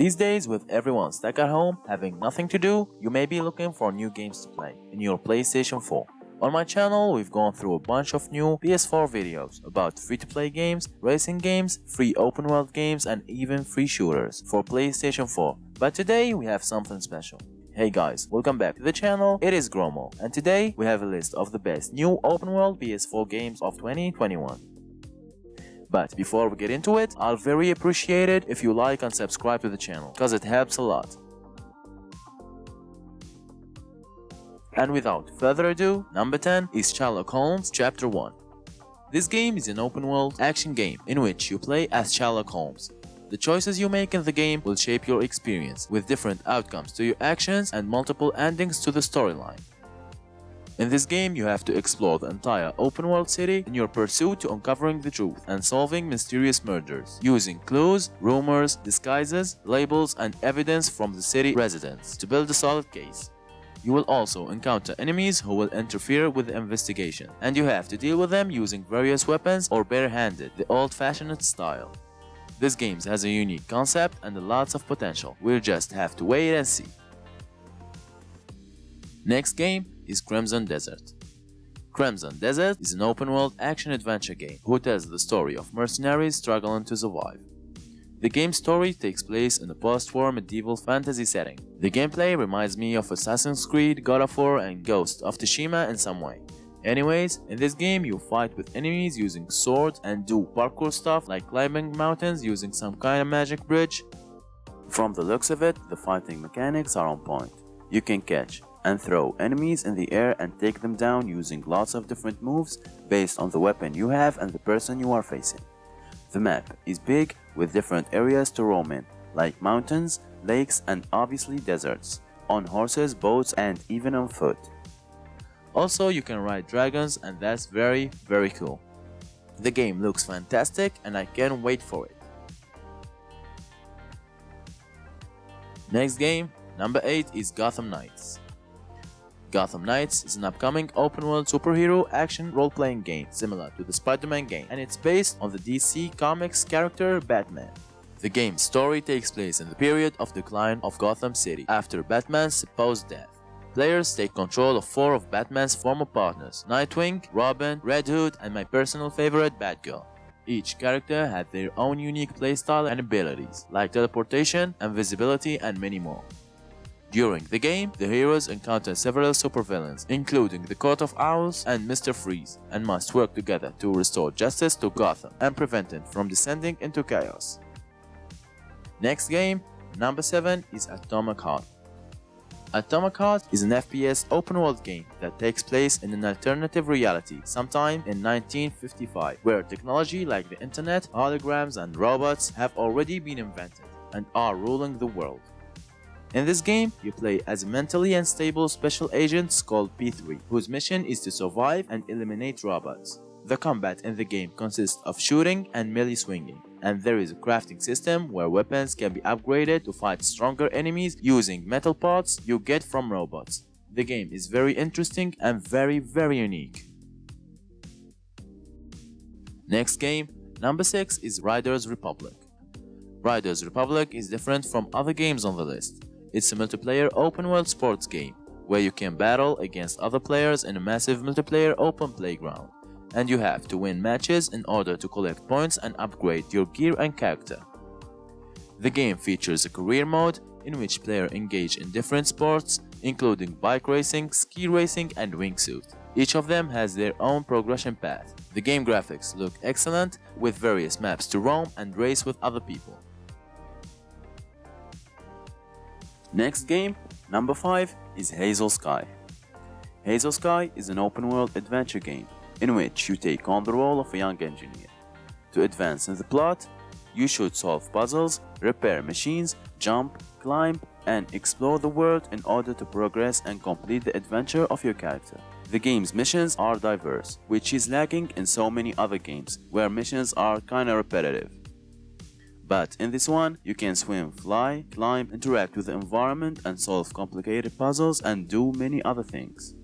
These days, with everyone stuck at home, having nothing to do, you may be looking for new games to play in your PlayStation 4. On my channel, we've gone through a bunch of new PS4 videos about free-to-play games, racing games, free open world games, and even free shooters for PlayStation 4. But today, we have something special. Hey guys, welcome back to the channel. It is Gromo, and today we have a list of the best new open world PS4 games of 2021. But before we get into it, I'll very appreciate it if you like and subscribe to the channel, cause it helps a lot. And without further ado, number 10 is Sherlock Holmes Chapter 1. This game is an open world action game in which you play as Sherlock Holmes. The choices you make in the game will shape your experience, with different outcomes to your actions and multiple endings to the storyline. In this game, you have to explore the entire open world city in your pursuit to uncovering the truth and solving mysterious murders, using clues, rumors, disguises, labels, and evidence from the city residents to build a solid case. You will also encounter enemies who will interfere with the investigation, and you have to deal with them using various weapons or barehanded, the old-fashioned style. This game has a unique concept and lots of potential. We'll just have to wait and see. Next game is Crimson Desert. Crimson Desert is an open-world action-adventure game who tells the story of mercenaries struggling to survive. The game's story takes place in a post-war medieval fantasy setting. The gameplay reminds me of Assassin's Creed, God of War, and Ghost of Tsushima in some way. Anyways, in this game you fight with enemies using swords and do parkour stuff like climbing mountains using some kind of magic bridge. From the looks of it, the fighting mechanics are on point. You can catch and throw enemies in the air and take them down using lots of different moves based on the weapon you have and the person you are facing. The map is big with different areas to roam in, like mountains, lakes, and obviously deserts, on horses, boats, and even on foot. Also, you can ride dragons, and that's very cool. The game looks fantastic and I can't wait for it. Next game, number 8 is Gotham Knights. Gotham Knights is an upcoming open-world superhero action role-playing game similar to the Spider-Man game, and it's based on the DC Comics character Batman. The game's story takes place in the period of decline of Gotham City after Batman's supposed death. Players take control of 4 of Batman's former partners: Nightwing, Robin, Red Hood, and my personal favorite, Batgirl. Each character had their own unique playstyle and abilities, like teleportation, invisibility, and many more. During the game, the heroes encounter several supervillains, including the Court of Owls and Mr. Freeze, and must work together to restore justice to Gotham and prevent it from descending into chaos. Next game, number 7, is Atomic Heart. Atomic Heart is an FPS open-world game that takes place in an alternative reality sometime in 1955, where technology like the internet, holograms, and robots have already been invented and are ruling the world. In this game, you play as a mentally unstable special agent called P3, whose mission is to survive and eliminate robots. The combat in the game consists of shooting and melee swinging, and there is a crafting system where weapons can be upgraded to fight stronger enemies using metal parts you get from robots. The game is very interesting and very unique. Next game, number 6, is Riders Republic. Riders Republic is different from other games on the list. It's a multiplayer open-world sports game, where you can battle against other players in a massive multiplayer open playground, and you have to win matches in order to collect points and upgrade your gear and character. The game features a career mode in which players engage in different sports, including bike racing, ski racing, and wingsuit. Each of them has their own progression path. The game graphics look excellent, with various maps to roam and race with other people. Next game, number 5, is Hazel Sky. Hazel Sky is an open-world adventure game in which you take on the role of a young engineer. To advance in the plot, you should solve puzzles, repair machines, jump, climb, and explore the world in order to progress and complete the adventure of your character. The game's missions are diverse, which is lacking in so many other games where missions are kinda repetitive. But in this one, you can swim, fly, climb, interact with the environment, and solve complicated puzzles and do many other things.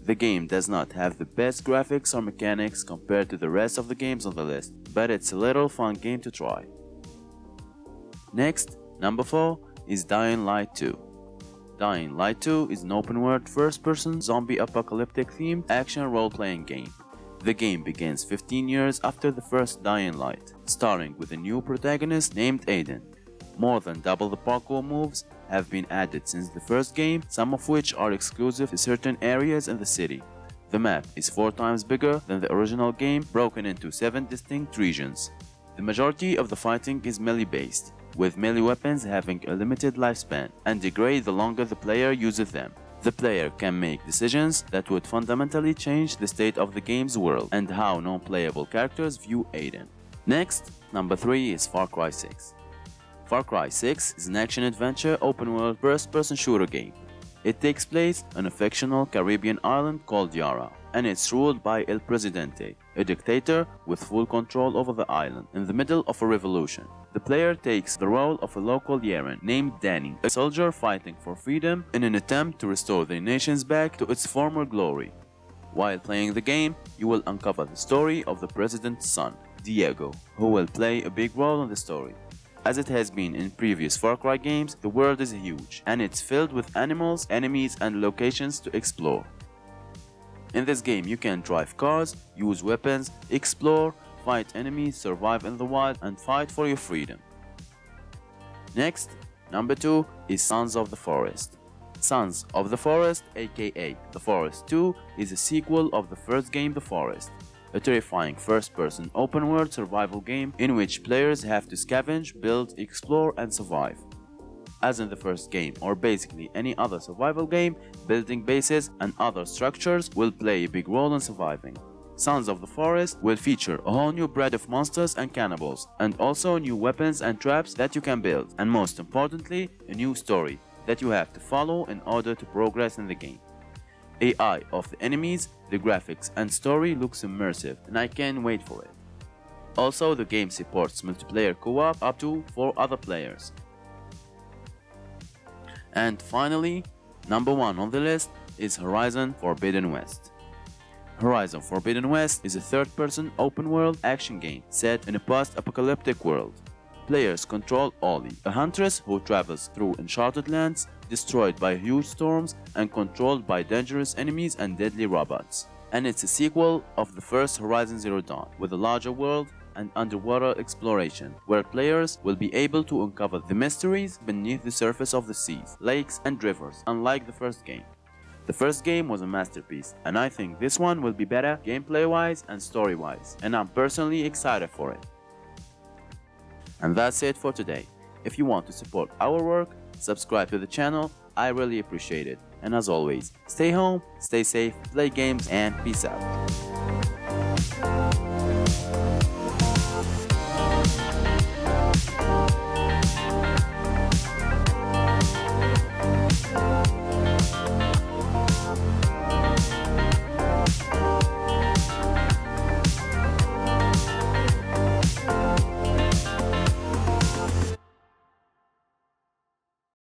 The game does not have the best graphics or mechanics compared to the rest of the games on the list, but it's a little fun game to try. Next Number 4 is Dying Light 2. Dying Light 2 is an open-world first-person zombie apocalyptic themed action role-playing game. The game begins 15 years after the first Dying Light, starring with a new protagonist named Aiden. More than double the parkour moves have been added since the first game, some of which are exclusive to certain areas in the city. The map is 4 times bigger than the original game, broken into 7 distinct regions. The majority of the fighting is melee-based, with melee weapons having a limited lifespan and degrade the longer the player uses them. The player can make decisions that would fundamentally change the state of the game's world and how non-playable characters view Aiden. Next, number 3 is Far Cry 6. Far Cry 6 is an action-adventure open-world first-person shooter game. It takes place on a fictional Caribbean island called Yara, and it's ruled by El Presidente, a dictator with full control over the island in the middle of a revolution. The player takes the role of a local Yaran named Danny, a soldier fighting for freedom in an attempt to restore the nations back to its former glory. While playing the game, you will uncover the story of the president's son, Diego, who will play a big role in the story. As it has been in previous Far Cry games, the world is huge, and it's filled with animals, enemies, and locations to explore. In this game, you can drive cars, use weapons, explore, fight enemies, survive in the wild, and fight for your freedom. Next, number 2 is Sons of the Forest. Sons of the Forest, aka The Forest 2, is a sequel of the first game The Forest, a terrifying first-person open-world survival game in which players have to scavenge, build, explore, and survive. As in the first game, or basically any other survival game, building bases and other structures will play a big role in surviving. Sons of the Forest will feature a whole new breed of monsters and cannibals, and also new weapons and traps that you can build, and most importantly, a new story that you have to follow in order to progress in the game. AI of the enemies, the graphics and story looks immersive, and I can't wait for it. Also, the game supports multiplayer co-op up to 4 other players. And finally, number 1 on the list is Horizon Forbidden West. Horizon Forbidden West is a third-person open-world action game set in a post-apocalyptic world. Players control Ollie, a huntress who travels through uncharted lands, destroyed by huge storms and controlled by dangerous enemies and deadly robots. And it's a sequel of the first Horizon Zero Dawn, with a larger world and underwater exploration, where players will be able to uncover the mysteries beneath the surface of the seas, lakes and rivers, unlike the first game. The first game was a masterpiece, and I think this one will be better gameplay-wise and story-wise, and I'm personally excited for it. And that's it for today. If you want to support our work, subscribe to the channel, I really appreciate it. And as always, stay home, stay safe, play games, and peace out.